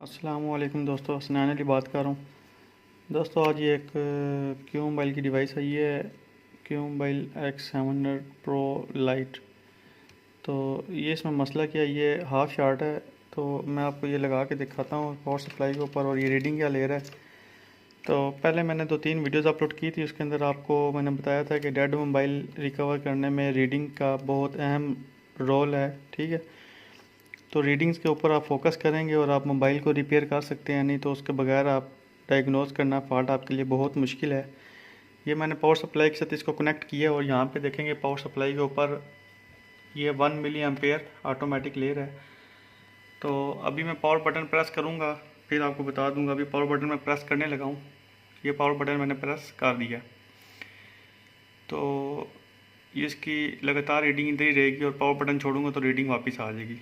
अस्सलाम वालेकुम दोस्तों, हसनैन अली बात कर रहा हूँ। दोस्तों आज ये एक क्यू मोबाइल की डिवाइस आई है, Q mobile X700 pro light. तो ये इसमें मसला क्या है, ये हाफ शार्ट है। तो मैं आपको ये लगा के दिखाता हूँ पावर सप्लाई के ऊपर और ये रीडिंग क्या ले रहा है। तो पहले मैंने 2-3 वीडियोस अपलोड की थी, उसके अंदर आपको मैंने बताया था कि डेड मोबाइल रिकवर करने में रीडिंग का बहुत अहम रोल है। ठीक है, तो रीडिंग्स के ऊपर आप फोकस करेंगे और आप मोबाइल को रिपेयर कर सकते हैं, नहीं तो उसके बगैर आप डायग्नोज करना फॉल्ट आपके लिए बहुत मुश्किल है। ये मैंने पावर सप्लाई के साथ इसको कनेक्ट किया और यहाँ पे देखेंगे पावर सप्लाई के ऊपर ये 1 मिली एम्पेयर ऑटोमेटिक ले रहा है। तो अभी मैं पावर बटन प्रेस करूँगा, फिर आपको बता दूँगा। अभी पावर बटन मैं प्रेस करने लगा हूँ, ये पावर बटन मैंने प्रेस कर दिया। तो ये इसकी लगातार रीडिंग इधर ही रहेगी और पावर बटन छोड़ूंगा तो रीडिंग वापस आ जाएगी।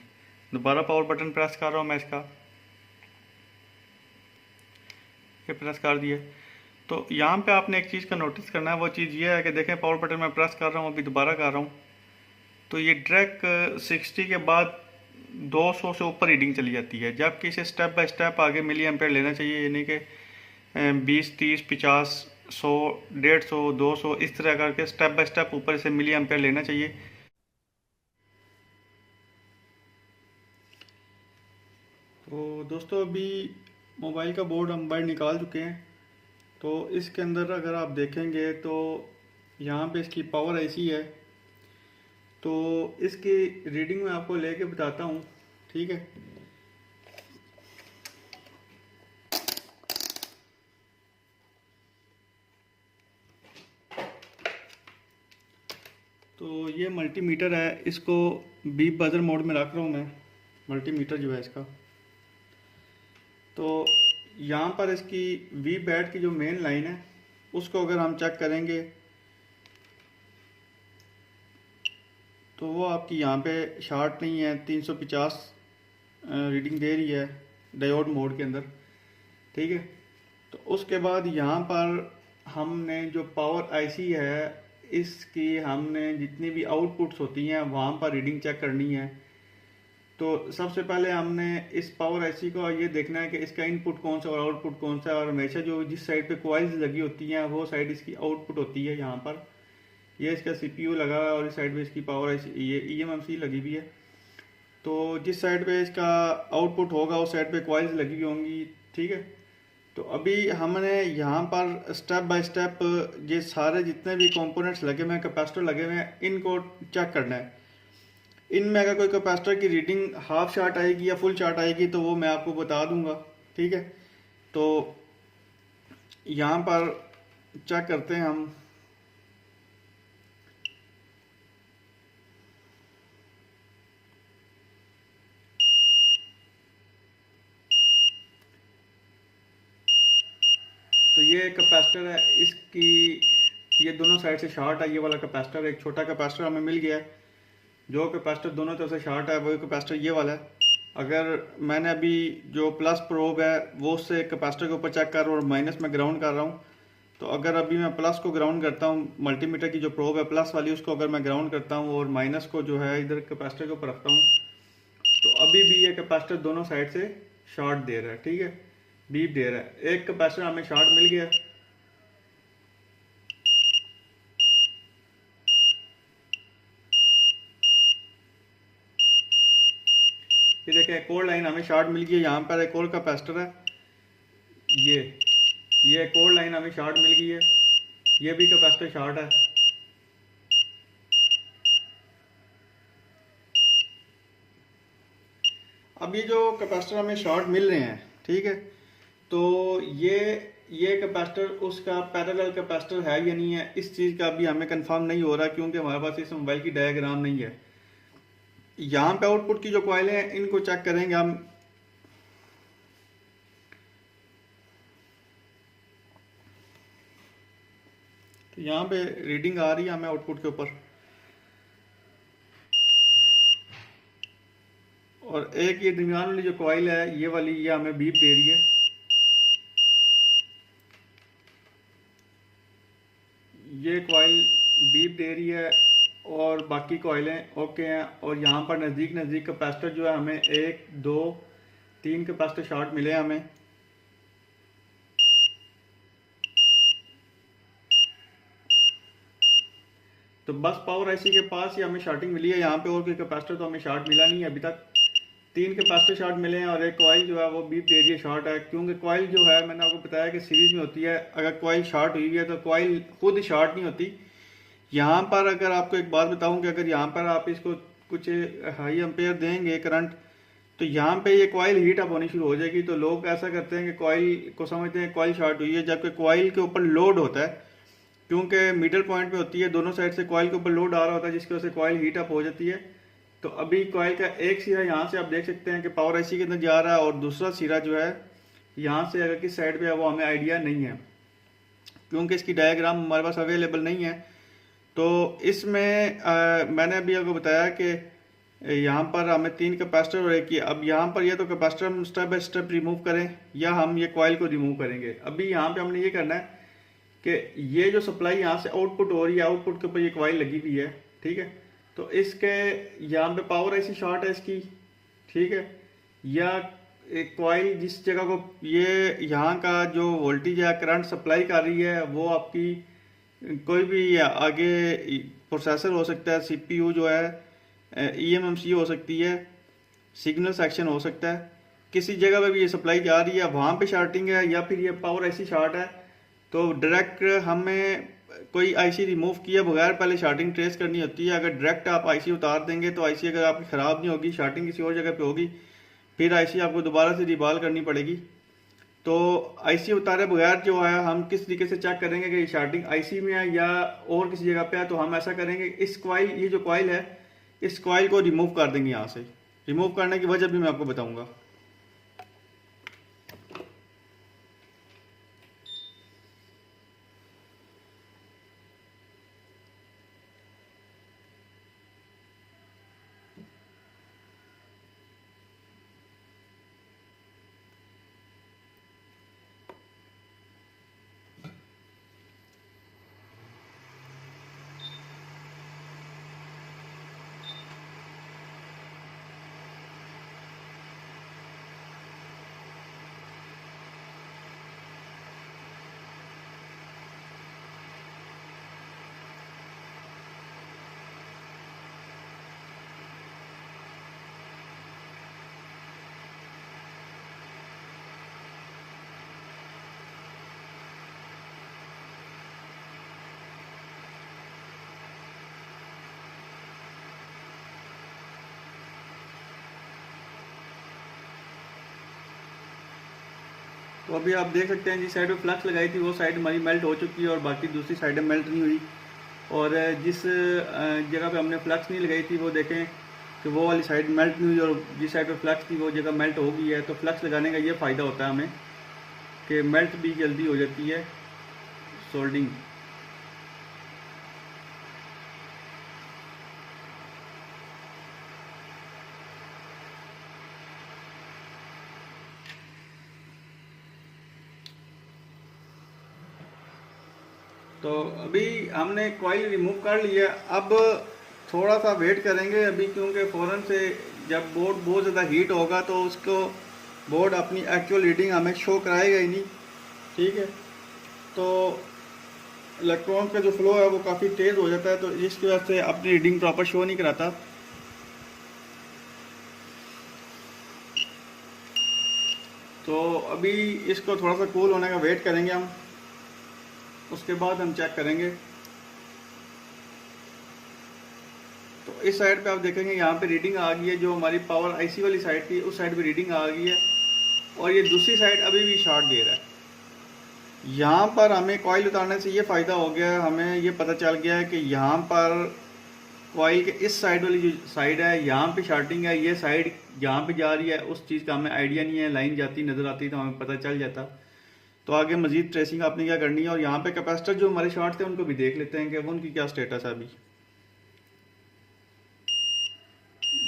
दोबारा पावर बटन प्रेस कर रहा हूँ मैं इसका, ये प्रेस कर दिया। तो यहाँ पे आपने एक चीज़ का नोटिस करना है, वो चीज़ ये है कि देखें पावर बटन मैं प्रेस कर रहा हूँ, अभी दोबारा कर रहा हूँ तो ये डायरेक्ट 60 के बाद 200 से ऊपर रीडिंग चली जाती है, जबकि इसे स्टेप बाय स्टेप आगे मिली एम्पेयर लेना चाहिए। यानी कि 20, 30, 50, 100, 150, 200 इस तरह करके स्टेप बाय स्टेप ऊपर इसे मिली एम्पेयर लेना चाहिए। तो दोस्तों अभी मोबाइल का बोर्ड हम बाहर निकाल चुके हैं। तो इसके अंदर अगर आप देखेंगे तो यहाँ पे इसकी पावर ऐसी है। तो इसकी रीडिंग मैं आपको लेके बताता हूँ, ठीक है। तो ये मल्टीमीटर है, इसको बीप बजर मोड में रख रहा हूँ मैं, मल्टीमीटर जो है इसका। तो यहाँ पर इसकी वी बैट की जो मेन लाइन है उसको अगर हम चेक करेंगे तो वो आपकी यहाँ पे शार्ट नहीं है, 350 रीडिंग दे रही है डायोड मोड के अंदर, ठीक है। तो उसके बाद यहाँ पर हमने जो पावर आईसी है इसकी हमने जितनी भी आउटपुट्स होती हैं वहाँ पर रीडिंग चेक करनी है। तो सबसे पहले हमने इस पावर आईसी को ये देखना है कि इसका इनपुट कौन सा और आउटपुट कौन सा है, और हमेशा जो जिस साइड पे कॉइल्स लगी होती हैं वो साइड इसकी आउटपुट होती है। यहाँ पर ये इसका सीपीयू लगा हुआ है और इस साइड पे इसकी पावर आईसी ये ईएमएमसी लगी हुई है। तो जिस साइड पे इसका आउटपुट होगा उस साइड पे कॉइल्स लगी हुई होंगी, ठीक है। तो अभी हमने यहाँ पर स्टेप बाय स्टेप ये सारे जितने भी कंपोनेंट्स लगे हुए हैं, कैपेसिटर लगे हुए हैं, इनको चेक करना है। इनमें अगर कोई कैपेसिटर की रीडिंग हाफ शार्ट आएगी या फुल शार्ट आएगी तो वो मैं आपको बता दूंगा, ठीक है। तो यहाँ पर चेक करते हैं हम। तो ये कैपेसिटर है, इसकी ये दोनों साइड से शार्ट है। ये वाला कैपेसिटर, एक छोटा कैपेसिटर हमें मिल गया है। जो कैपेसिटर दोनों तरफ से शार्ट है वो कैपेसिटर ये वाला है। अगर मैंने अभी जो प्लस प्रोब है वो उससे कैपेसिटर के ऊपर चेक कर रहा हूँ और माइनस में ग्राउंड कर रहा हूँ। तो अगर अभी मैं प्लस को ग्राउंड करता हूँ, मल्टीमीटर की जो प्रोब है प्लस वाली उसको अगर मैं ग्राउंड करता हूँ और माइनस को जो है इधर कैपेसिटर के ऊपर रखता हूँ, तो अभी भी ये कैपेसिटर दोनों साइड से शॉर्ट दे रहा है, ठीक है, बीप दे रहा है। एक कैपेसिटर हमें शॉर्ट मिल गया। ये देखें एक और लाइन हमें शॉर्ट मिल गई है, यहाँ पर एक और कैपेसिटर है, ये ये एक और लाइन हमें शॉर्ट मिल गई है, ये भी कैपेसिटर शॉर्ट है। अब ये जो कैपेसिटर हमें शॉर्ट मिल रहे हैं, ठीक है, तो ये कैपेसिटर उसका पैरेलल कैपेसिटर है या नहीं है, इस चीज़ का अभी हमें कंफर्म नहीं हो रहा क्योंकि हमारे पास इस मोबाइल की डायग्राम नहीं है। यहाँ पे आउटपुट की जो कॉइलें हैं इनको चेक करेंगे हम। तो यहाँ पे रीडिंग आ रही है हमें आउटपुट के ऊपर, और एक ये दरमियान वाली जो कॉइल है ये वाली, ये हमें बीप दे रही है। ये कॉइल बीप दे रही है और बाकी कॉइलें ओके हैं। और यहाँ पर नज़दीक नज़दीक कैपेसिटर जो है हमें 1, 2, 3 कैपेसिटर शॉर्ट मिले हमें। तो बस पावर आईसी के पास ही हमें शॉर्टिंग मिली है, यहाँ पे और कोई कैपेसिटर तो हमें शॉर्ट मिला नहीं है अभी तक। 3 कैपेसिटर शॉर्ट मिले हैं और एक कॉइल जो है वो बीप दे रही है शॉर्ट है, क्योंकि कॉइल जो है मैंने आपको बताया कि सीरीज में होती है। अगर कॉइल शॉर्ट हुई है तो कॉइल खुद शॉर्ट नहीं होती। यहाँ पर अगर आपको एक बात बताऊं कि अगर यहाँ पर आप इसको कुछ हाई एम्पेयर देंगे करंट, तो यहाँ पे ये कॉइल हीट अप होनी शुरू हो जाएगी। तो लोग ऐसा करते हैं कि कॉइल को समझते हैं कॉइल शॉर्ट हुई है, जबकि कॉइल के ऊपर लोड होता है, क्योंकि मिडल पॉइंट पे होती है, दोनों साइड से कॉइल के ऊपर लोड आ रहा होता है, जिसकी वजह से कॉइल हीट अप हो जाती है। तो अभी कॉइल का एक सिरा यहाँ से आप देख सकते हैं कि पावर आईसी के अंदर जा रहा है, और दूसरा सिरा जो है यहाँ से अगर किस साइड पे है वो हमें आइडिया नहीं है, क्योंकि इसकी डायग्राम हमारे पास अवेलेबल नहीं है। तो इसमें मैंने अभी आपको बताया कि यहाँ पर हमें 3 कैपेसिटर और एक, अब यहाँ पर ये तो कैपेसिटर हम स्टेप बाय स्टेप रिमूव करें या हम ये कॉइल को रिमूव करेंगे। अभी यहाँ पे हमने ये करना है कि ये जो सप्लाई यहाँ से आउटपुट हो रही है, आउटपुट के ऊपर ये कॉइल लगी हुई है, ठीक है। तो इसके यहाँ पे पावर ऐसी शॉर्ट है इसकी, ठीक है, या एक कॉइल जिस जगह को ये यहाँ का जो वोल्टेज है करंट सप्लाई कर रही है वो आपकी कोई भी आगे प्रोसेसर हो सकता है, सीपीयू जो है, ईएमएमसी हो सकती है, सिग्नल सेक्शन हो सकता है, किसी जगह पे भी ये सप्लाई जा रही है वहाँ पे शॉर्टिंग है या फिर ये पावर ऐसी शॉर्ट है। तो डायरेक्ट हमें कोई आईसी रिमूव किए बगैर पहले शॉर्टिंग ट्रेस करनी होती है। अगर डायरेक्ट आप आईसी उतार देंगे तो आईसी अगर आपकी ख़राब नहीं होगी, शॉर्टिंग किसी और जगह पे होगी, फिर आईसी आपको दोबारा से रिबॉल करनी पड़ेगी। तो आईसी उतारे बगैर जो है हम किस तरीके से चेक करेंगे कि शॉर्टिंग आईसी में है या और किसी जगह पे है। तो हम ऐसा करेंगे, इस कॉइल, ये जो कॉइल है, इस कॉइल को रिमूव कर देंगे यहाँ से। रिमूव करने की वजह भी मैं आपको बताऊंगा। तो अभी आप देख सकते हैं जिस साइड पे फ्लक्स लगाई थी वो साइड हमारी मेल्ट हो चुकी है और बाकी दूसरी साइडें मेल्ट नहीं हुई। और जिस जगह पे हमने फ्लक्स नहीं लगाई थी वो देखें कि वो वाली साइड मेल्ट नहीं हुई, और जिस साइड पे फ्लक्स थी वो जगह मेल्ट हो गई है। तो फ्लक्स लगाने का ये फ़ायदा होता है हमें कि मेल्ट भी जल्दी हो जाती है सोल्डिंग। तो अभी हमने कॉइल रिमूव कर लिया, अब थोड़ा सा वेट करेंगे अभी, क्योंकि फ़ौरन से जब बोर्ड बहुत ज़्यादा हीट होगा तो उसको बोर्ड अपनी एक्चुअल रीडिंग हमें शो कराएगा ही नहीं, ठीक है। तो इलेक्ट्रॉन का जो फ्लो है वो काफ़ी तेज़ हो जाता है, तो इसकी वजह से अपनी रीडिंग प्रॉपर शो नहीं कराता। तो अभी इसको थोड़ा सा कूल होने का वेट करेंगे हम, उसके बाद हम चेक करेंगे। तो इस साइड पे आप देखेंगे यहाँ पे रीडिंग आ गई है, जो हमारी पावर आईसी वाली साइड थी उस साइड पे रीडिंग आ गई है, और ये दूसरी साइड अभी भी शॉर्ट दे रहा है। यहाँ पर हमें कॉइल उतारने से ये फ़ायदा हो गया है, हमें ये पता चल गया है कि यहाँ पर कॉइल के इस साइड वाली जो साइड है यहाँ पे शॉर्टिंग है, ये साइड जहाँ पे जा रही है उस चीज़ का हमें आइडिया नहीं है। लाइन जाती नज़र आती तो हमें पता चल जाता। तो आगे मजीद ट्रेसिंग आपने क्या करनी है। और यहाँ पे कैपेसिटर जो हमारे शॉर्ट थे उनको भी देख लेते हैं कि वो उनकी क्या स्टेटस है अभी।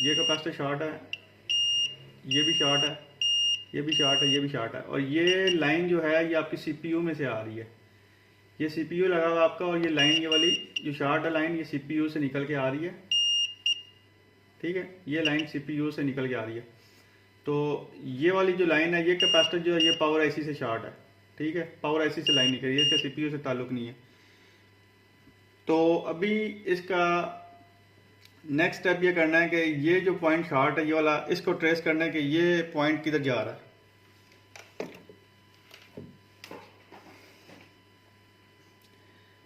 ये कैपेसिटर शॉर्ट है, ये भी शॉर्ट है, ये भी शॉर्ट है, ये भी शॉर्ट है, और ये लाइन जो है ये आपकी सीपीयू में से आ रही है। ये सीपीयू लगा हुआ आपका, और ये लाइन, ये वाली जो शॉर्ट है लाइन, ये सीपीयू से निकल के आ रही है, ठीक है। ये लाइन सीपीयू से निकल के आ रही है। तो ये वाली जो लाइन है, ये कैपेसिटर जो है ये पावर आईसी से शॉर्ट है, ठीक है, पावर आईसी से लाइन निकल रही है, इसका सीपीयू से ताल्लुक नहीं है। तो अभी इसका नेक्स्ट स्टेप ये करना है कि ये जो पॉइंट शॉर्ट है ये वाला, इसको ट्रेस करना है कि ये पॉइंट किधर जा रहा है।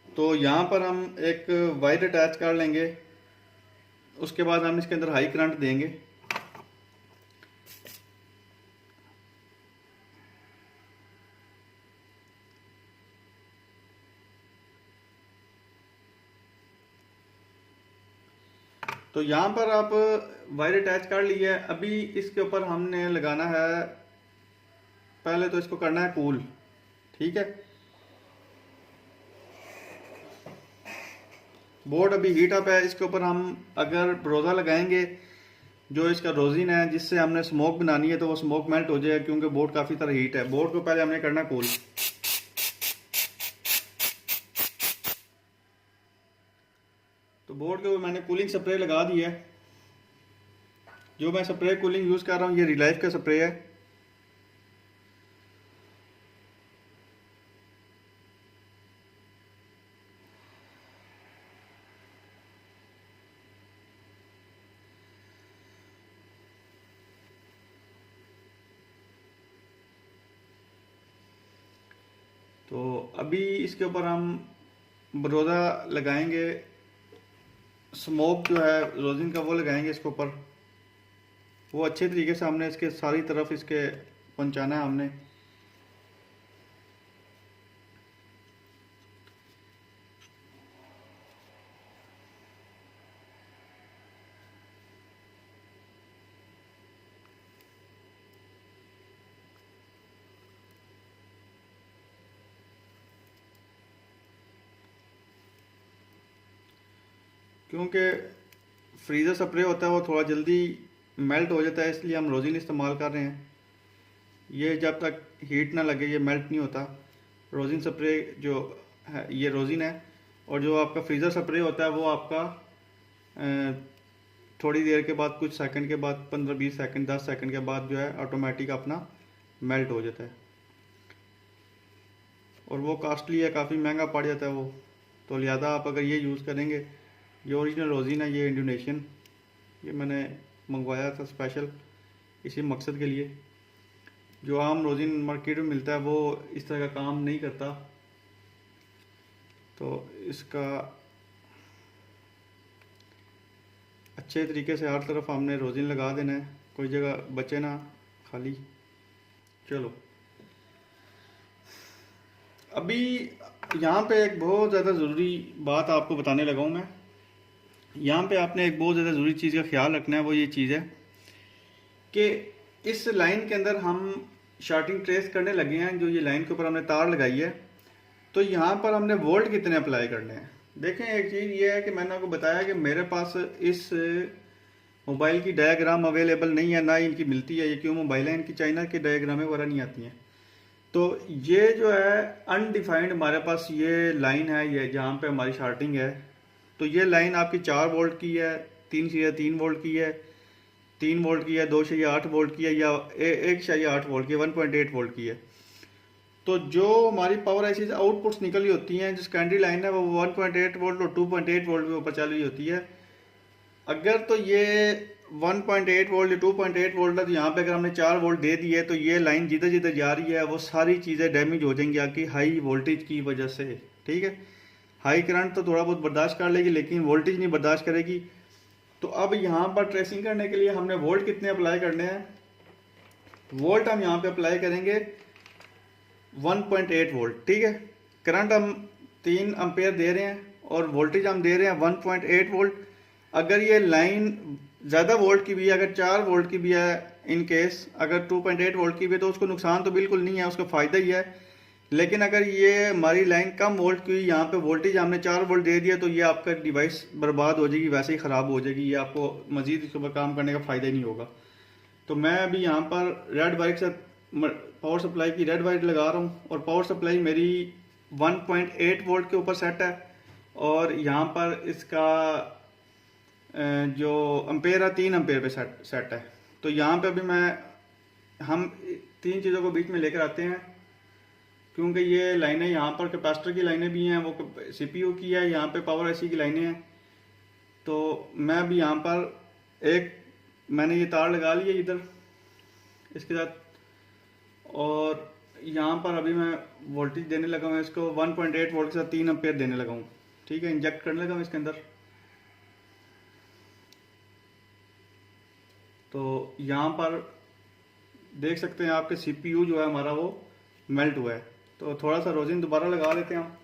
तो यहाँ पर हम एक वायर अटैच कर लेंगे, उसके बाद हम इसके अंदर हाई करंट देंगे। तो यहाँ पर आप वायर अटैच कर लिया है। अभी इसके ऊपर हमने लगाना है, पहले तो इसको करना है कूल, ठीक है। बोर्ड अभी हीट अप है, इसके ऊपर हम अगर रोज़ा लगाएंगे, जो इसका रोजिन है जिससे हमने स्मोक बनानी है, तो वो स्मोक मेल्ट हो जाएगा, क्योंकि बोर्ड काफ़ी तरह हीट है। बोर्ड को पहले हमने करना कूल। तो बोर्ड के ऊपर मैंने कूलिंग स्प्रे लगा दी है। जो मैं स्प्रे कूलिंग यूज़ कर रहा हूँ ये रिलाइफ का स्प्रे है। तो अभी इसके ऊपर हम रोज़ा लगाएंगे, स्मोक जो है रोजिन का वो लगाएंगे इसके ऊपर। वो अच्छे तरीके से हमने इसके सारी तरफ इसके पहुंचाना है हमने। क्योंकि फ्रीज़र स्प्रे होता है वो थोड़ा जल्दी मेल्ट हो जाता है, इसलिए हम रोजिन इस्तेमाल कर रहे हैं। ये जब तक हीट ना लगे ये मेल्ट नहीं होता। रोजिन स्प्रे जो है ये रोजिन है, और जो आपका फ्रीज़र स्प्रे होता है वो आपका थोड़ी देर के बाद, कुछ सेकंड के बाद, 15-20 सेकंड 10 सेकंड के बाद जो है ऑटोमेटिक अपना मेल्ट हो जाता है। और वो कॉस्टली है, काफ़ी महंगा पड़ जाता है वो। तो लिहाजा आप अगर ये यूज़ करेंगे, ये ओरिजिनल रोजिन है, ये इंडोनेशियन, ये मैंने मंगवाया था स्पेशल इसी मकसद के लिए। जो आम रोजिन मार्केट में मिलता है वो इस तरह का काम नहीं करता। तो इसका अच्छे तरीके से हर तरफ हमने रोजिन लगा देना है, कोई जगह बचे ना खाली। चलो अभी यहाँ पे एक बहुत ज़्यादा ज़रूरी बात आपको बताने लगा हूँ मैं। यहाँ पे आपने एक बहुत ज़्यादा ज़रूरी चीज़ का ख्याल रखना है। वो ये चीज़ है कि इस लाइन के अंदर हम शार्टिंग ट्रेस करने लगे हैं। जो ये लाइन के ऊपर हमने तार लगाई है, तो यहाँ पर हमने वोल्ट कितने अप्लाई करने हैं। देखें, एक चीज़ ये है कि मैंने आपको बताया कि मेरे पास इस मोबाइल की डायग्राम अवेलेबल नहीं है, ना ही इनकी मिलती है। ये क्यों मोबाइल है, इनकी चाइना की डायग्रामें वगैरह नहीं आती हैं। तो ये जो है अनडिफाइंड हमारे पास ये लाइन है, ये जहाँ पे हमारी शार्टिंग है। तो ये लाइन आपकी 4 वोल्ट की है, 3 वोल्ट की है, 3 वोल्ट की है, 2.8 वोल्ट की है, या 1.8 वोल्ट की, 1.8 वोल्ट की है। तो जो हमारी पावर आईसी से आउटपुट्स निकली होती हैं, जो सेकेंडरी लाइन है वो 1.8 वोल्ट और 2.8 वोल्ट के ऊपर चल रही होती है। अगर तो ये 1.8 वोल्ट या 2.8 वोल्ट है, तो यहाँ पे अगर हमने 4 वोल्ट दे दिए, तो ये लाइन जिधर जिधर जा रही है वो सारी चीज़ें डैमेज हो जाएंगी आपकी हाई वोल्टेज की वजह से। ठीक है, हाई करंट तो थोड़ा बहुत बर्दाश्त कर लेगी, लेकिन वोल्टेज नहीं बर्दाश्त करेगी। तो अब यहाँ पर ट्रेसिंग करने के लिए हमने वोल्ट कितने अप्लाई करने हैं। वोल्ट हम यहाँ पे अप्लाई करेंगे 1.8 वोल्ट। ठीक है, करंट हम 3 एम्पेयर दे रहे हैं और वोल्टेज हम दे रहे हैं 1.8 वोल्ट। अगर ये लाइन ज़्यादा वोल्ट की भी है, अगर 4 वोल्ट की भी है, इन केस अगर 2.8 वोल्ट की भी है, तो उसको नुकसान तो बिल्कुल नहीं है, उसका फ़ायदा ही है। लेकिन अगर ये हमारी लाइन कम वोल्ट की, यहाँ पे वोल्टेज हमने 4 वोल्ट दे दिया, तो ये आपका डिवाइस बर्बाद हो जाएगी, वैसे ही ख़राब हो जाएगी। ये आपको मज़ीद इसके ऊपर काम करने का फ़ायदा ही नहीं होगा। तो मैं अभी यहाँ पर रेड वायर के साथ पावर सप्लाई की रेड वायर लगा रहा हूँ, और पावर सप्लाई मेरी 1.8 वोल्ट के ऊपर सेट है, और यहाँ पर इसका जो एम्पेयर है 3 एम्पेयर पे सेट है। तो यहाँ पे अभी मैं हम तीन चीज़ों को बीच में लेकर आते हैं, क्योंकि ये लाइनें यहाँ पर कैपेसिटर की लाइनें भी हैं, वो सीपीयू की है, यहाँ पे पावर आईसी की लाइनें हैं। तो मैं अभी यहाँ पर मैंने ये तार लगा लिया इधर इसके साथ, और यहाँ पर अभी मैं वोल्टेज देने लगा हूँ इसको 1.8 वोल्ट के साथ 3 एम्पेयर देने लगा हूँ। ठीक है, इंजेक्ट करने लगा हूँ इसके अंदर। तो यहाँ पर देख सकते हैं आपके सीपीयू जो है हमारा वो मेल्ट हुआ है। तो थोड़ा सा रोजिन दोबारा लगा लेते हैं हम।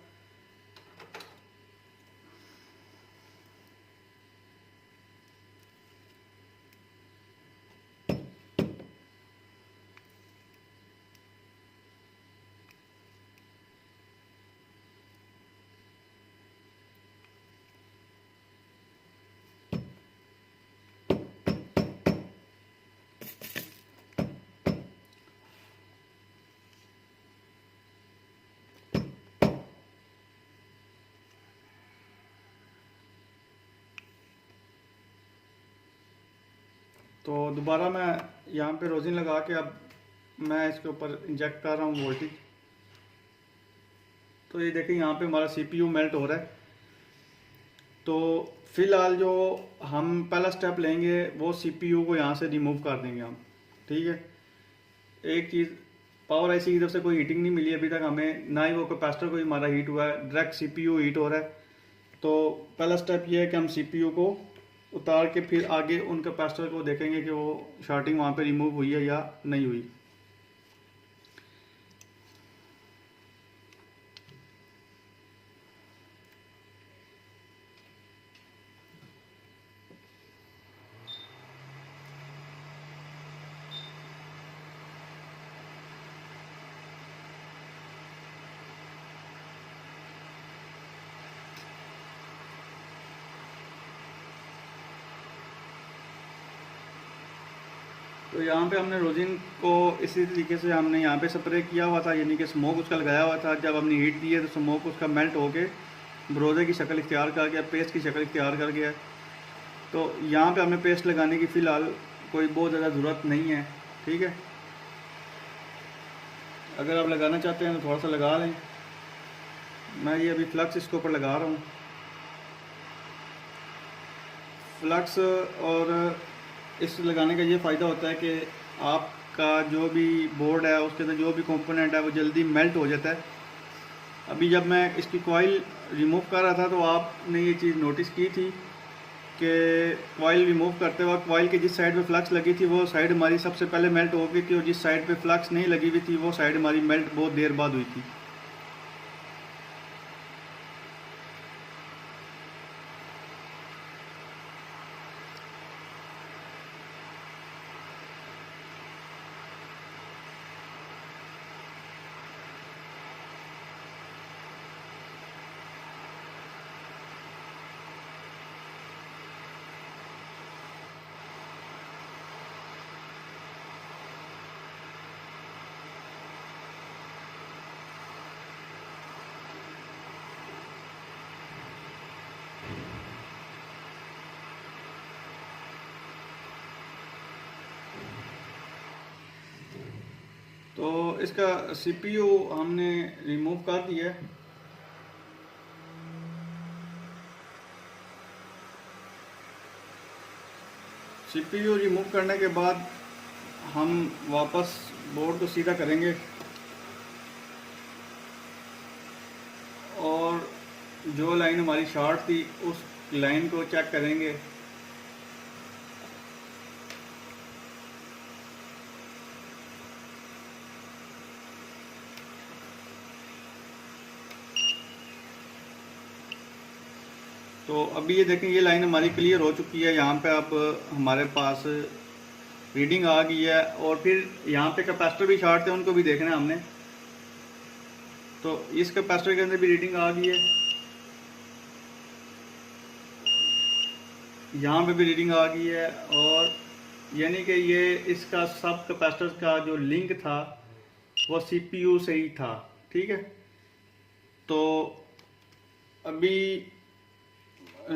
तो दोबारा मैं यहाँ पे रोजिन लगा के अब मैं इसके ऊपर इंजेक्ट कर रहा हूँ वोल्टेज। तो ये देखें यहाँ पे हमारा सीपीयू मेल्ट हो रहा है। तो फिलहाल जो हम पहला स्टेप लेंगे वो सीपीयू को यहाँ से रिमूव कर देंगे हम। ठीक है, एक चीज़, पावर आईसी की तरफ से कोई हीटिंग नहीं मिली अभी तक हमें, ना ही वो कैपेसिटर कोई हमारा हीट हुआ है, डायरेक्ट सीपीयू हीट हो रहा है। तो पहला स्टेप ये है कि हम सीपीयू को उतार के फिर आगे उन कैपेसिटर को देखेंगे कि वो शॉर्टिंग वहाँ पे रिमूव हुई है या नहीं हुई। तो यहाँ पे हमने रोजिन को इसी तरीके से हमने यहाँ पे स्प्रे किया हुआ था, यानी कि स्मोक उसका लगाया हुआ था। जब हमने हीट दी है तो स्मोक उसका मेल्ट होके ब्रोजे की शक्ल इख्तियार कर गया, पेस्ट की शक्ल इख्तियार कर गया। तो यहाँ पे हमें पेस्ट लगाने की फ़िलहाल कोई बहुत ज़्यादा ज़रूरत नहीं है। ठीक है, अगर आप लगाना चाहते हैं तो थोड़ा सा लगा लें। मैं ये अभी फ्लक्स इसके ऊपर लगा रहा हूँ। फ्लक्स और इस लगाने का ये फ़ायदा होता है कि आपका जो भी बोर्ड है उसके अंदर जो भी कंपोनेंट है वो जल्दी मेल्ट हो जाता है। अभी जब मैं इसकी कॉइल रिमूव कर रहा था तो आपने ये चीज़ नोटिस की थी कि कॉइल रिमूव करते वक्त कॉइल की जिस साइड पे फ्लक्स लगी थी वो साइड हमारी सबसे पहले मेल्ट हो गई थी, और जिस साइड पे फ्लक्स नहीं लगी हुई थी वो साइड हमारी मेल्ट बहुत देर बाद हुई थी। तो इसका सीपीयू हमने रिमूव कर दिया है। सीपीयू रिमूव करने के बाद हम वापस बोर्ड को सीधा करेंगे और जो लाइन हमारी शॉर्ट थी उस लाइन को चेक करेंगे। तो अभी ये देखें, ये लाइन हमारी क्लियर हो चुकी है। यहाँ पे अब हमारे पास रीडिंग आ गई है, और फिर यहाँ पे कैपेसिटर भी शॉर्ट थे, उनको भी देखना है हमने। तो इस कैपेसिटर के अंदर भी रीडिंग आ गई है, यहाँ पे भी रीडिंग आ गई है, और यानी कि ये इसका सब कैपेसिटर का जो लिंक था वो सीपीयू से ही था। ठीक है, तो अभी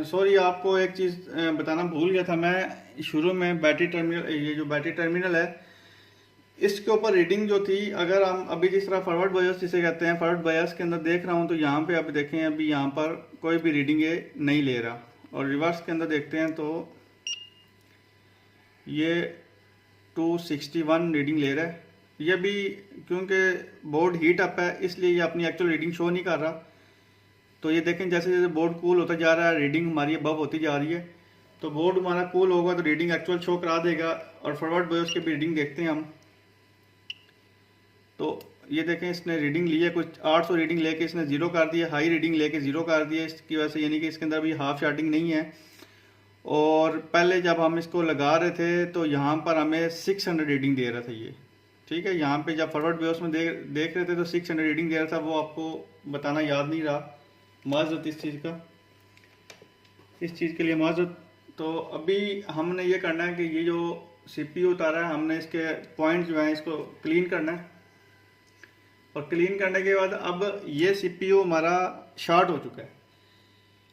सॉरी, आपको एक चीज़ बताना भूल गया था मैं शुरू में। बैटरी टर्मिनल, ये जो बैटरी टर्मिनल है इसके ऊपर रीडिंग जो थी, अगर हम अभी जिस तरह फॉरवर्ड बायस जिसे कहते हैं, फॉरवर्ड बायस के अंदर देख रहा हूँ तो यहाँ पे आप देखें अभी यहाँ पर कोई भी रीडिंग ये नहीं ले रहा, और रिवर्स के अंदर देखते हैं तो ये 261 रीडिंग ले रहा है। ये भी क्योंकि बोर्ड हीट अप है इसलिए ये अपनी एक्चुअल रीडिंग शो नहीं कर रहा। तो ये देखें जैसे जैसे बोर्ड कूल होता जा रहा है रीडिंग हमारी अबव होती जा रही है, तो बोर्ड हमारा कूल होगा तो रीडिंग एक्चुअल शो करा देगा। और फॉरवर्ड बायस की भी रीडिंग देखते हैं हम, तो ये देखें इसने रीडिंग ली है कुछ 800 रीडिंग लेके इसने जीरो कर दिया, हाई रीडिंग लेके जीरो कर दिया इसकी वजह से, यानी कि इसके अंदर भी हाफ शार्टिंग नहीं है। और पहले जब हम इसको लगा रहे थे तो यहाँ पर हमें 600 रीडिंग दे रहा था ये, ठीक है। यहाँ पे जब फॉरवर्ड बायस में देख रहे थे तो 600 रीडिंग दे रहा था, वो आपको बताना याद नहीं रहा, माजरत इस चीज़ का, इस चीज़ के लिए माजरत। तो अभी हमने ये करना है कि ये जो CPU उतारा है हमने इसके पॉइंट जो है इसको क्लीन करना है, और क्लीन करने के बाद अब ये CPU हमारा शॉर्ट हो चुका है।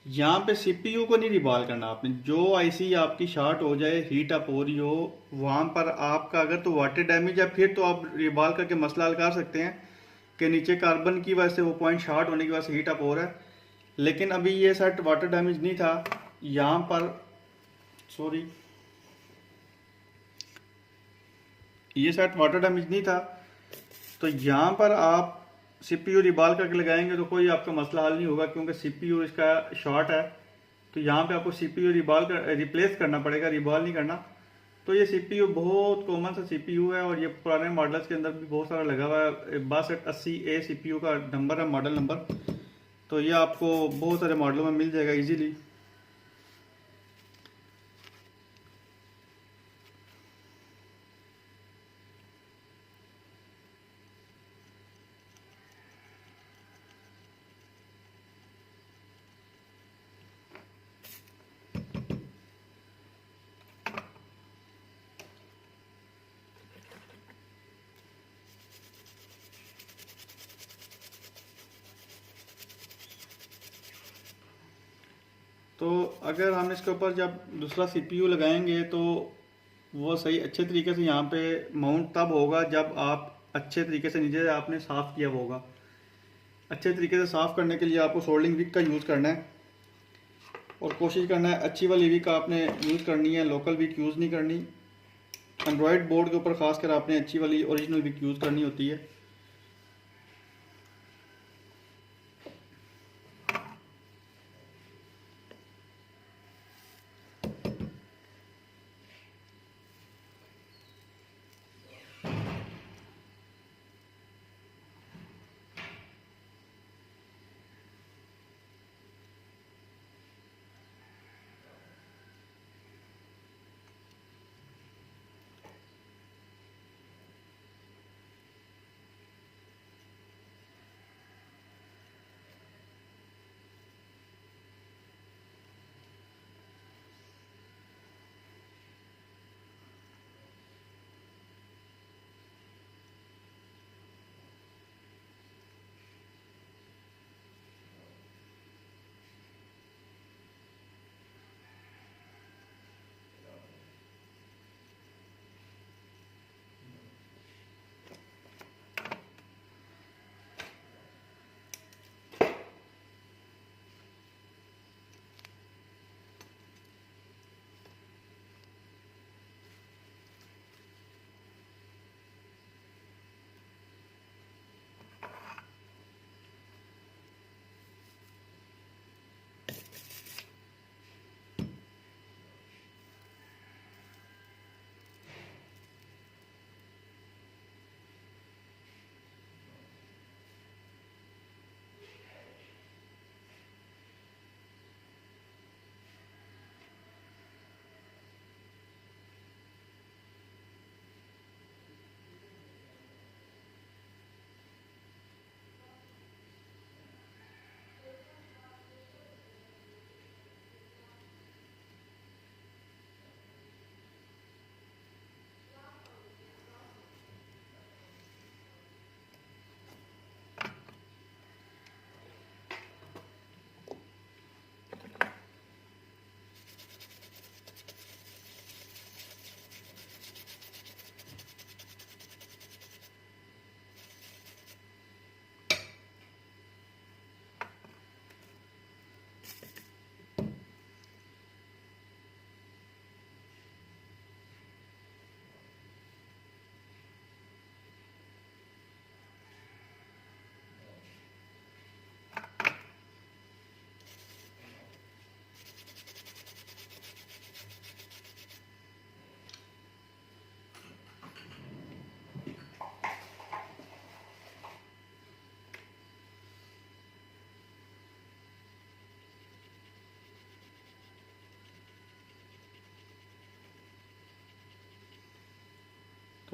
यहाँ पे CPU को नहीं रिबॉल करना आपने, जो आईसी आपकी शॉर्ट हो जाए, हीट अप हो रही हो, वहाँ पर आपका अगर तो वाटर डैमेज है फिर तो आप रिबॉल करके मसला हल कर सकते हैं कि नीचे कार्बन की वजह से वो पॉइंट शॉर्ट होने की वजह से हीट अप हो रहा है। लेकिन अभी ये सेट वाटर डैमेज नहीं था यहाँ पर, सॉरी ये सेट वाटर डैमेज नहीं था, तो यहाँ पर आप CPU रिबॉल करके लगाएंगे तो कोई आपका मसला हल नहीं होगा, क्योंकि CPU इसका शॉर्ट है। तो यहाँ पे आपको CPU रिप्लेस करना पड़ेगा, रिबॉल नहीं करना। तो ये CPU बहुत कॉमन सा CPU है, और ये पुराने मॉडल्स के अंदर भी बहुत सारा लगा हुआ है। 6280A CPU का नंबर है, मॉडल नंबर। तो ये आपको बहुत सारे मॉडलों में मिल जाएगा इजीली। तो अगर हम इसके ऊपर जब दूसरा CPU लगाएंगे तो वो सही अच्छे तरीके से यहाँ पे माउंट तब होगा जब आप अच्छे तरीके से नीचे आपने साफ़ किया होगा। अच्छे तरीके से साफ़ करने के लिए आपको सोल्डिंग विक का यूज़ करना है, और कोशिश करना है अच्छी वाली विक आपने यूज़ करनी है, लोकल विक यूज़ नहीं करनी। एंड्रॉयड बोर्ड के ऊपर खासकर आपने अच्छी वाली ओरिजिनल विक यूज़ करनी होती है।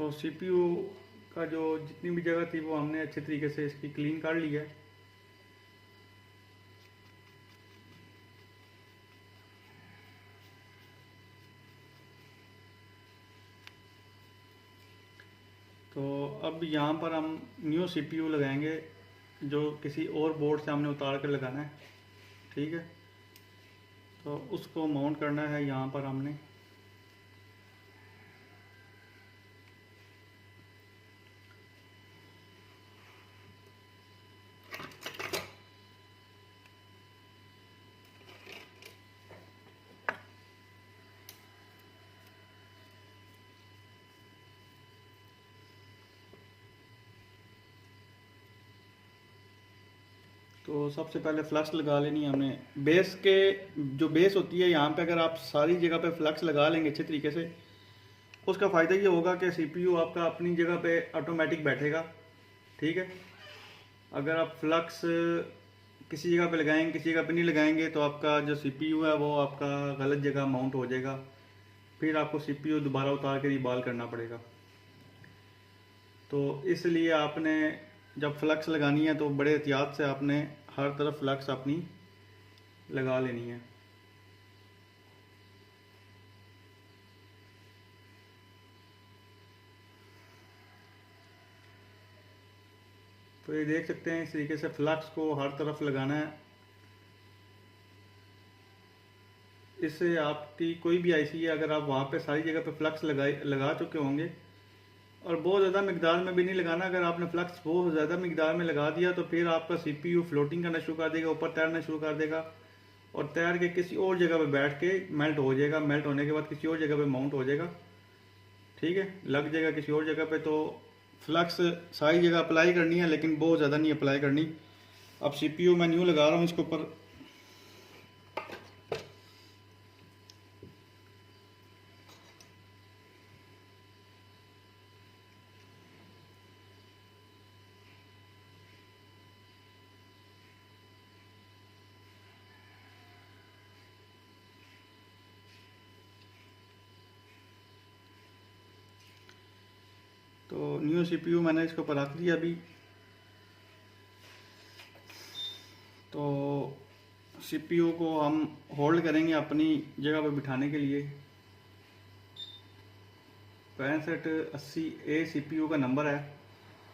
तो सीपीयू का जो जितनी भी जगह थी वो हमने अच्छे तरीके से इसकी क्लीन कर ली है। तो अब यहाँ पर हम न्यू सीपीयू लगाएंगे जो किसी और बोर्ड से हमने उतार कर लगाना है, ठीक है। तो उसको माउंट करना है यहाँ पर हमने। तो सबसे पहले फ्लक्स लगा लेनी है हमने। बेस के जो बेस होती है यहाँ पे, अगर आप सारी जगह पे फ्लक्स लगा लेंगे अच्छे तरीके से, उसका फ़ायदा ये होगा कि सीपीयू आपका अपनी जगह पे ऑटोमेटिक बैठेगा, ठीक है। अगर आप फ्लक्स किसी जगह पे लगाएंगे किसी जगह पे नहीं लगाएंगे तो आपका जो सीपीयू है वो आपका गलत जगह माउंट हो जाएगा, फिर आपको सीपीयू दोबारा उतार के रिबाल करना पड़ेगा। तो इसलिए आपने जब फ्लक्स लगानी है तो बड़े एहतियात से आपने हर तरफ फ्लक्स अपनी लगा लेनी है। तो ये देख सकते हैं इस तरीके से फ्लक्स को हर तरफ लगाना है। इससे आपकी कोई भी आईसी है, अगर आप वहाँ पे सारी जगह पे फ्लक्स लगा चुके होंगे, और बहुत ज़्यादा मिकदार में भी नहीं लगाना। अगर आपने फ्लक्स बहुत ज़्यादा मिकदार में लगा दिया तो फिर आपका सीपीयू फ्लोटिंग करना शुरू कर देगा, ऊपर तैरना शुरू कर देगा, और तैर के किसी और जगह पे बैठ के मेल्ट हो जाएगा। मेल्ट होने के बाद किसी और जगह पे माउंट हो जाएगा, ठीक है, लग जाएगा किसी और जगह पे। तो फ्लक्स सारी जगह अप्लाई करनी है, लेकिन बहुत ज़्यादा नहीं अप्लाई करनी। अब सीपीयू मैं न्यू लगा रहा हूँ इसके ऊपर। तो न्यू सीपीयू मैंने इसके ऊपर रख दिया अभी। तो सीपीयू को हम होल्ड करेंगे अपनी जगह पर बिठाने के लिए। 6580A सीपीयू का नंबर है,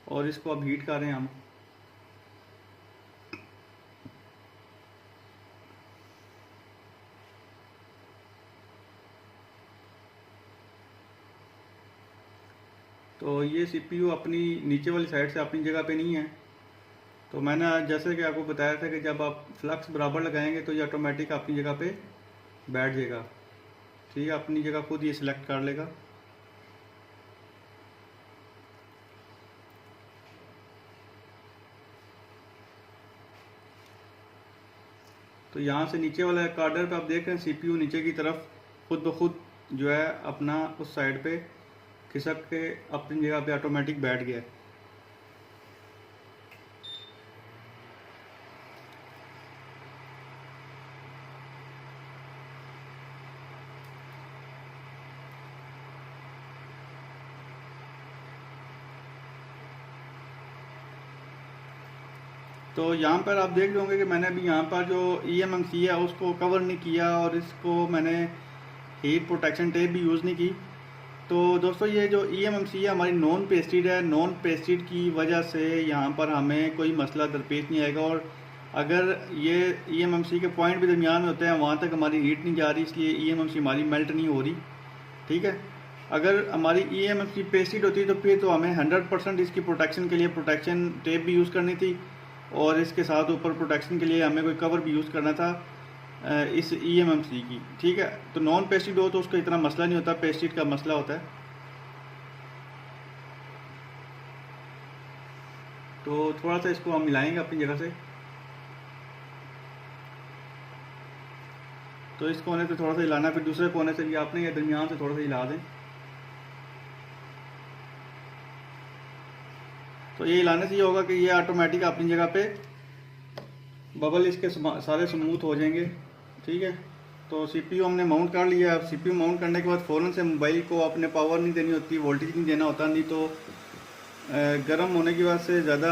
और इसको अब हीट कर रहे हैं हम। तो ये सीपीयू अपनी नीचे वाली साइड से अपनी जगह पे नहीं है। तो मैंने जैसे कि आपको बताया था कि जब आप फ्लक्स बराबर लगाएंगे तो ये ऑटोमेटिक अपनी जगह पे बैठ जाएगा, ठीक है, अपनी जगह खुद ये सिलेक्ट कर लेगा। तो यहाँ से नीचे वाला कार्डर पे आप देख रहे हैं सीपीयू नीचे की तरफ खुद ब खुद जो है अपना उस साइड पे खिसक के अपनी जगह पे ऑटोमेटिक बैठ गया। तो यहाँ पर आप देख रहे होंगे कि मैंने अभी यहाँ पर जो EMMC है उसको कवर नहीं किया, और इसको मैंने हीट प्रोटेक्शन टेप भी यूज़ नहीं की। तो दोस्तों ये जो EMMC है हमारी नॉन पेस्टेड है। नॉन पेस्टेड की वजह से यहाँ पर हमें कोई मसला दरपेश नहीं आएगा, और अगर ये EMMC के पॉइंट भी दरमियान में होते हैं वहाँ तक हमारी हीट नहीं जा रही, इसलिए EMMC हमारी मेल्ट नहीं हो रही, ठीक है। अगर हमारी EMMC पेस्टेड होती तो फिर तो हमें 100% इसकी प्रोटेक्शन के लिए प्रोटेक्शन टेप भी यूज़ करनी थी, और इसके साथ ऊपर प्रोटेक्शन के लिए हमें कोई कवर भी यूज़ करना था इस EMMC की, ठीक है। तो नॉन पेस्टिड हो तो उसका इतना मसला नहीं होता, पेस्टिड का मसला होता है। तो थोड़ा सा इसको हम मिलाएंगे अपनी जगह से। तो इस कोने से थोड़ा सा हिलाना, फिर दूसरे कोने से भी आपने या दरमियान से थोड़ा सा हिला दें। तो ये हिलाने से ये होगा कि ये ऑटोमेटिक अपनी जगह पे बबल इसके सारे स्मूथ हो जाएंगे, ठीक है। तो सीपीयू हमने माउंट कर लिया। अब सीपीयू माउंट करने के बाद फ़ौरन से मोबाइल को अपने पावर नहीं देनी होती, वोल्टेज नहीं देना होता, नहीं तो गर्म होने की वजह से ज़्यादा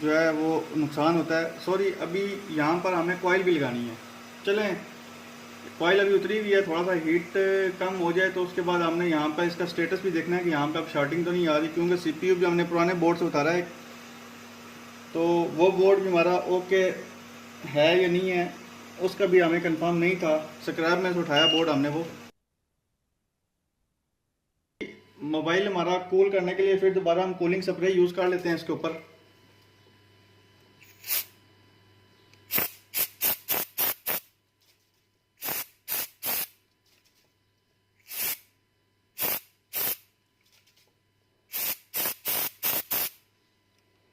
जो है वो नुकसान होता है। सॉरी, अभी यहाँ पर हमें कॉइल भी लगानी है। चलें, कॉइल अभी उतरी हुई है, थोड़ा सा हीट कम हो जाए तो उसके बाद हमने यहाँ पर इसका स्टेटस भी देखना है कि यहाँ पर अब शॉर्टिंग तो नहीं आ रही, क्योंकि सीपीयू भी हमने पुराने बोर्ड से उतारा है, तो वो बोर्ड भी हमारा ओके है या नहीं है उसका भी हमें कंफर्म नहीं था। स्क्रैप में से उठाया बोर्ड हमने वो। मोबाइल हमारा कूल करने के लिए फिर दोबारा हम कूलिंग स्प्रे यूज़ कर लेते हैं इसके ऊपर।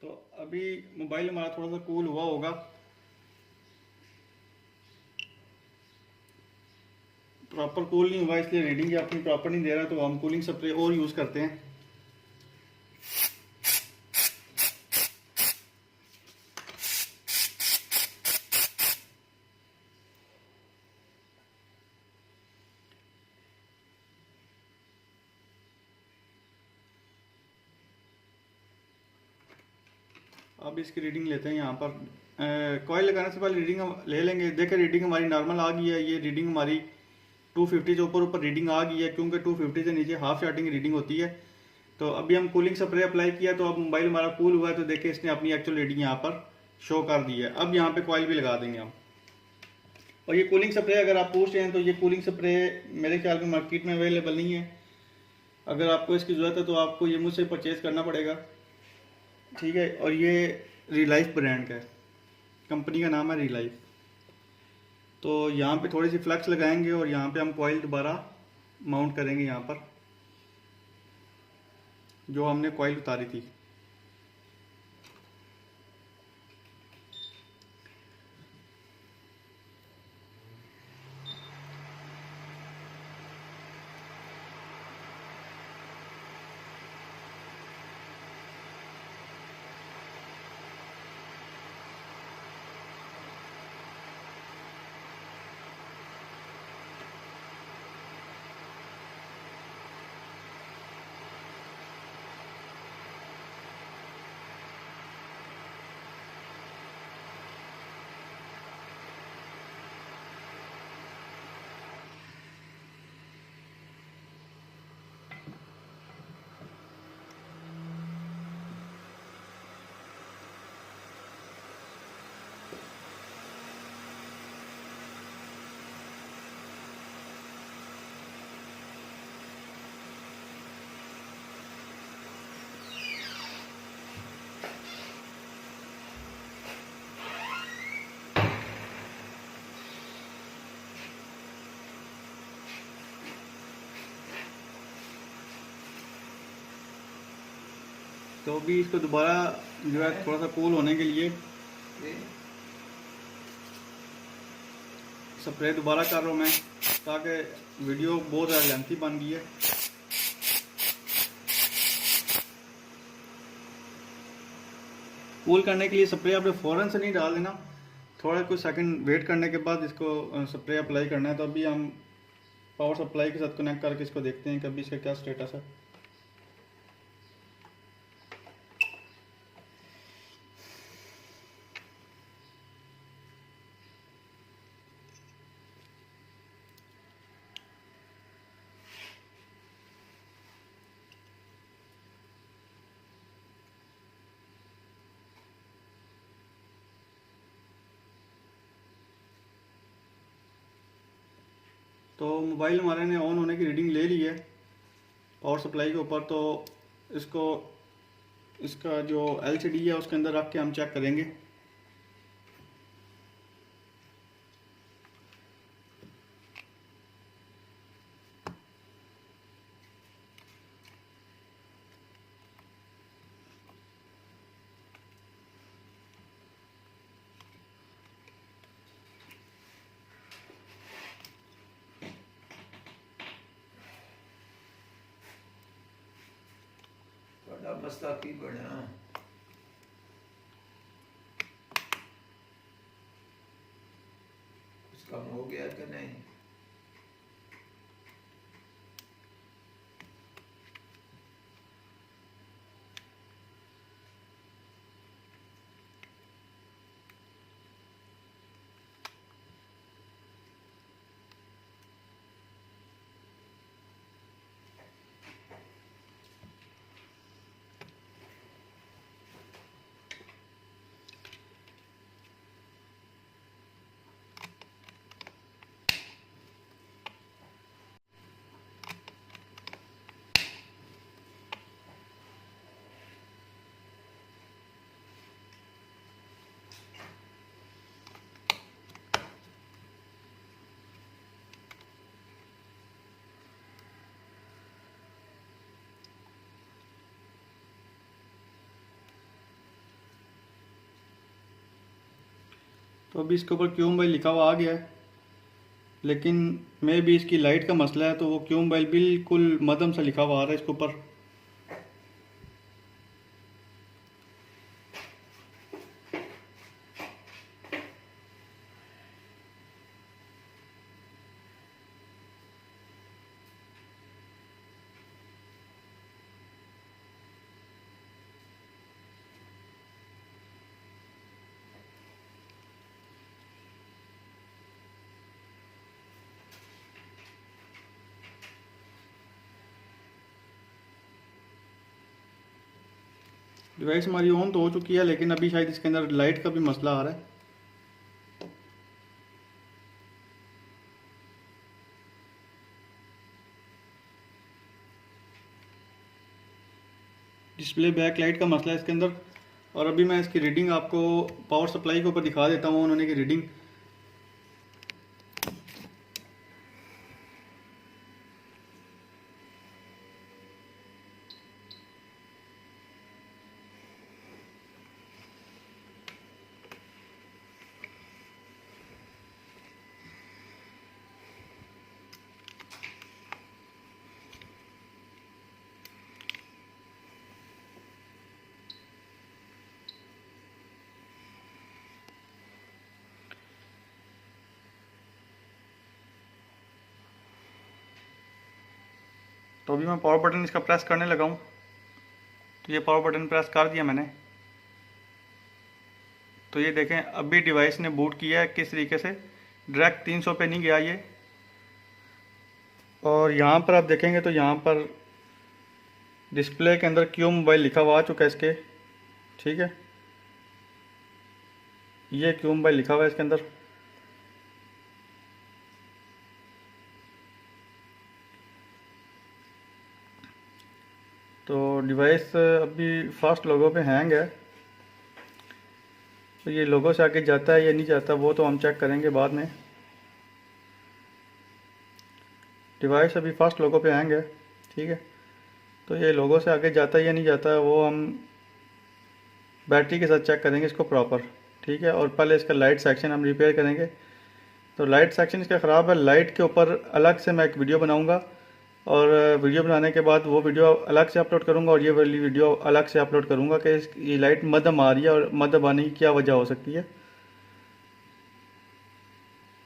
तो अभी मोबाइल हमारा थोड़ा सा कूल हुआ होगा, प्रॉपर कूल नहीं हुआ इसलिए रीडिंग अपनी प्रॉपर नहीं दे रहा, तो हम कूलिंग स्प्रे और यूज़ करते हैं। अब इसकी रीडिंग लेते हैं यहाँ पर। कॉइल लगाने से पहले रीडिंग हम ले लेंगे। देखिए रीडिंग हमारी नॉर्मल आ गई है, ये रीडिंग हमारी 250 से ऊपर रीडिंग आ गई है, क्योंकि 250 से नीचे हाफ शॉर्टिंग रीडिंग होती है। तो अभी हम कूलिंग स्प्रे अप्लाई किया तो अब मोबाइल हमारा कूल हुआ है, तो देखिए इसने अपनी एक्चुअल रीडिंग यहाँ पर शो कर दी है। अब यहाँ पे कॉइल भी लगा देंगे हम। और ये कूलिंग स्प्रे अगर आप पूछ रहे हैं तो ये कूलिंग स्प्रे मेरे ख्याल में मार्केट में अवेलेबल नहीं है। अगर आपको इसकी ज़रूरत है तो आपको ये मुझसे परचेज़ करना पड़ेगा, ठीक है। और ये रिलाइफ ब्रांड का है, कंपनी का नाम है रिलाइफ। तो यहाँ पे थोड़ी सी फ्लक्स लगाएंगे और यहाँ पे हम कॉइल दोबारा माउंट करेंगे यहाँ पर जो हमने कॉइल उतारी थी। तो अभी इसको दोबारा जो है थोड़ा सा कूल होने के लिए स्प्रे दोबारा कर रहा हूँ मैं, ताकि वीडियो बहुत ज़्यादा लेंथी बन गई है। कूल करने के लिए स्प्रे आपने फ़ौरन से नहीं डाल देना, थोड़ा कुछ सेकंड वेट करने के बाद इसको स्प्रे अप्लाई करना है। तो अभी हम पावर सप्लाई के साथ कनेक्ट करके इसको देखते हैं कि अभी इसका क्या स्टेटस है। तो मोबाइल हमारे ने ऑन होने की रीडिंग ले ली है पावर सप्लाई के ऊपर। तो इसको इसका जो एलसीडी है उसके अंदर रख के हम चेक करेंगे। मसला की बना कुछ कम हो गया कि नहीं? तो अभी इसके ऊपर क्यू मोबाइल लिखा हुआ आ गया है, लेकिन मे भी इसकी लाइट का मसला है, तो वो क्यू मोबाइल बिल्कुल मध्यम सा लिखा हुआ आ रहा है इसके ऊपर। डिवाइस हमारी ऑन तो हो चुकी है, लेकिन अभी शायद इसके अंदर लाइट का भी मसला आ रहा है। डिस्प्ले बैक लाइट का मसला है इसके अंदर। और अभी मैं इसकी रीडिंग आपको पावर सप्लाई के ऊपर दिखा देता हूँ, उन्होंने की रीडिंग। तो अभी मैं पावर बटन इसका प्रेस करने लगा हूँ, तो ये पावर बटन प्रेस कर दिया मैंने। तो ये देखें अभी डिवाइस ने बूट किया है किस तरीके से, डायरेक्ट 300 पे नहीं गया ये। और यहाँ पर आप देखेंगे तो यहाँ पर डिस्प्ले के अंदर क्यू मोबाइल लिखा हुआ आ चुका है इसके, ठीक है। ये क्यू मोबाइल लिखा हुआ है इसके अंदर। तो डिवाइस अभी फर्स्ट लोगो पे हैंग है, तो ये लोगो से आगे जाता है या नहीं जाता वो तो हम चेक करेंगे बाद में। डिवाइस अभी फर्स्ट लोगो पे हैंग है, ठीक है। तो ये लोगो से आगे जाता है या नहीं जाता है वो हम बैटरी के साथ चेक करेंगे इसको प्रॉपर, ठीक है। और पहले इसका लाइट सेक्शन हम रिपेयर करेंगे। तो लाइट सेक्शन इसका ख़राब है, लाइट के ऊपर अलग से मैं एक वीडियो बनाऊंगा, और वीडियो बनाने के बाद वो वीडियो अलग से अपलोड करूंगा और ये वाली वीडियो अलग से अपलोड करूंगा कि ये लाइट मध्यम आ रही है और मध्यम आने की क्या वजह हो सकती है।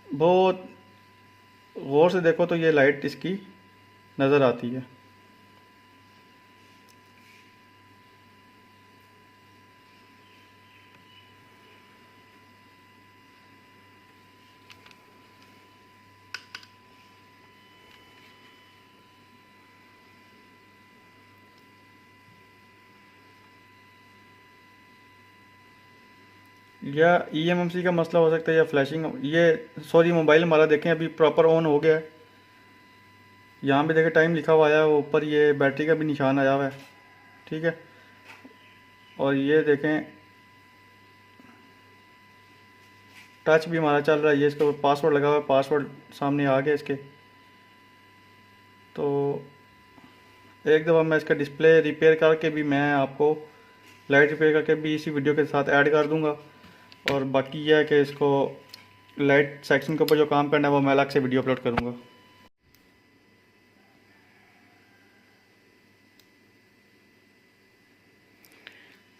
बहुत गौर से देखो तो ये लाइट इसकी नज़र आती है। या ईएमएमसी का मसला हो सकता है या फ्लैशिंग। ये सॉरी मोबाइल हमारा देखें अभी प्रॉपर ऑन हो गया है। यहाँ पे देखें टाइम लिखा हुआ आया है, ऊपर ये बैटरी का भी निशान आया हुआ है, ठीक है। और ये देखें टच भी हमारा चल रहा है, ये इसके ऊपर पासवर्ड लगा हुआ है, पासवर्ड सामने आ गया इसके। तो एक दफ़ा मैं इसका डिस्प्ले रिपेयर करके भी मैं आपको लाइट रिपेयर करके भी इसी वीडियो के साथ ऐड कर दूंगा। और बाकी यह है कि इसको लाइट सेक्शन के ऊपर जो काम करना है वो मैं अलग से वीडियो अपलोड करूंगा।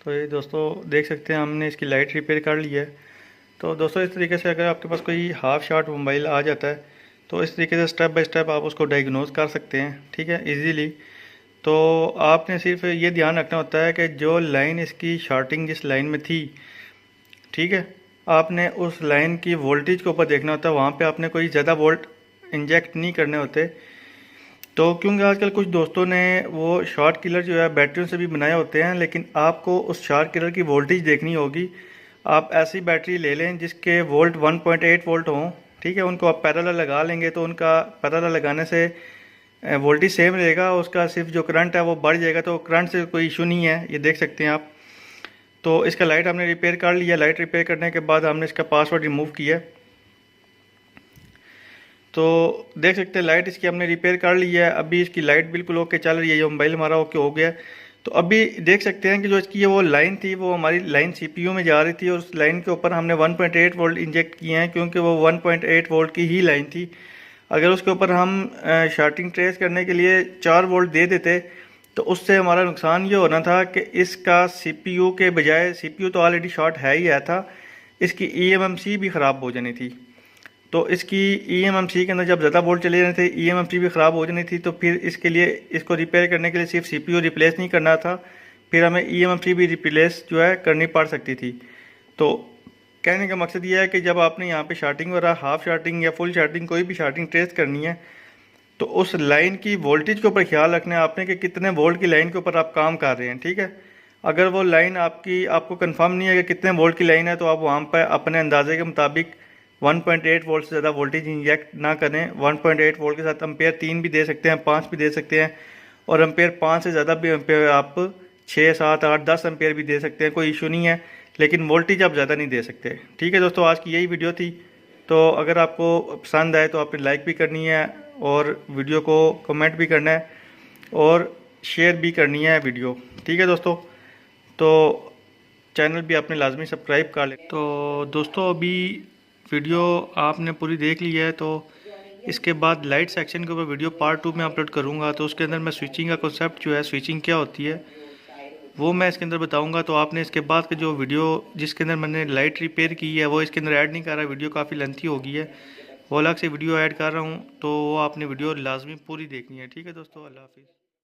तो ये दोस्तों देख सकते हैं हमने इसकी लाइट रिपेयर कर ली है। तो दोस्तों इस तरीके से अगर आपके पास कोई हाफ शॉट मोबाइल आ जाता है तो इस तरीके से स्टेप बाय स्टेप आप उसको डायग्नोज कर सकते हैं, ठीक है, इजीली। तो आपने सिर्फ ये ध्यान रखना होता है कि जो लाइन इसकी शॉर्टिंग जिस लाइन में थी, ठीक है, आपने उस लाइन की वोल्टेज के ऊपर देखना होता है, वहाँ पे आपने कोई ज़्यादा वोल्ट इंजेक्ट नहीं करने होते। तो क्योंकि आजकल कुछ दोस्तों ने वो शॉर्ट किलर जो है बैटरियों से भी बनाए होते हैं, लेकिन आपको उस शॉर्ट किलर की वोल्टेज देखनी होगी। आप ऐसी बैटरी ले लें जिसके वोल्ट 1.8 वोल्ट हों, ठीक है। उनको आप पैरेलल लगा लेंगे तो उनका पैरेलल लगाने से वोल्टेज सेम रहेगा, उसका सिर्फ जो करंट है वो बढ़ जाएगा। तो करंट से कोई इशू नहीं है, ये देख सकते हैं आप। तो इसका लाइट हमने रिपेयर कर लिया। लाइट रिपेयर करने के बाद हमने इसका पासवर्ड रिमूव किया। तो देख सकते हैं लाइट इसकी हमने रिपेयर कर ली है। अभी इसकी लाइट बिल्कुल ओके चल रही है, ये मोबाइल हमारा ओके हो गया। तो अभी देख सकते हैं कि जो इसकी ये वो लाइन थी वो हमारी लाइन सीपीयू में जा रही थी और उस लाइन के ऊपर हमने 1.8 वोल्ट इंजेक्ट किए हैं क्योंकि वो 1.8 वोल्ट की ही लाइन थी। अगर उसके ऊपर हम शार्टिंग ट्रेस करने के लिए 4 वोल्ट दे देते तो उससे हमारा नुकसान ये होना था कि इसका सीपीयू के बजाय, सीपीयू तो ऑलरेडी शॉर्ट है ही है था, इसकी ईएमएमसी भी ख़राब हो जानी थी। तो इसकी ईएमएमसी के अंदर जब ज़्यादा वोल्ट चले जाने थे ईएमएमसी भी ख़राब हो जानी थी। तो फिर इसके लिए इसको रिपेयर करने के लिए सिर्फ सीपीयू रिप्लेस नहीं करना था, फिर हमें ईएमएमसी भी रिप्लेस जो है करनी पड़ सकती थी। तो कहने का मकसद ये है कि जब आपने यहाँ पे शार्टिंग वगैरह हाफ शार्टिंग या फुल शार्टिंग कोई भी शार्टिंग ट्रेस करनी है तो उस लाइन की वोल्टेज के ऊपर ख्याल रखना है आपने कि कितने वोल्ट की लाइन के ऊपर आप काम कर रहे हैं, ठीक है। अगर वो लाइन आपको कंफर्म नहीं है कि कितने वोल्ट की लाइन है तो आप वहाँ पर अपने अंदाजे के मुताबिक 1.8 वोल्ट से ज़्यादा वोल्टेज इंजेक्ट ना करें। 1.8 वोल्ट के साथ एम्पेयर 3 भी दे सकते हैं, 5 भी दे सकते हैं, और एम्पेयर 5 से ज़्यादा भी एम्पेयर आप 6, 7, 8, 10 एम्पेयर भी दे सकते हैं, कोई इशू नहीं है, लेकिन वोल्टेज आप ज़्यादा नहीं दे सकते। ठीक है दोस्तों, आज की यही वीडियो थी। तो अगर आपको पसंद आए तो आपने लाइक भी करनी है और वीडियो को कमेंट भी करना है और शेयर भी करनी है वीडियो, ठीक है दोस्तों। तो चैनल भी आपने लाजमी सब्सक्राइब कर ले। तो दोस्तों अभी वीडियो आपने पूरी देख ली है, तो इसके बाद लाइट सेक्शन के ऊपर वीडियो पार्ट 2 में अपलोड करूँगा। तो उसके अंदर मैं स्विचिंग का कॉन्सेप्ट जो है, स्विचिंग क्या होती है वो मैं इसके अंदर बताऊंगा। तो आपने इसके बाद के जो वीडियो जिसके अंदर मैंने लाइट रिपेयर की है वो इसके अंदर ऐड नहीं कर रहा, वीडियो काफ़ी लेंथी हो गई है, वो अलग से वीडियो ऐड कर रहा हूँ, तो वो आपने वीडियो लाजमी पूरी देखनी है। ठीक है दोस्तों, अल्लाह हाफिज़।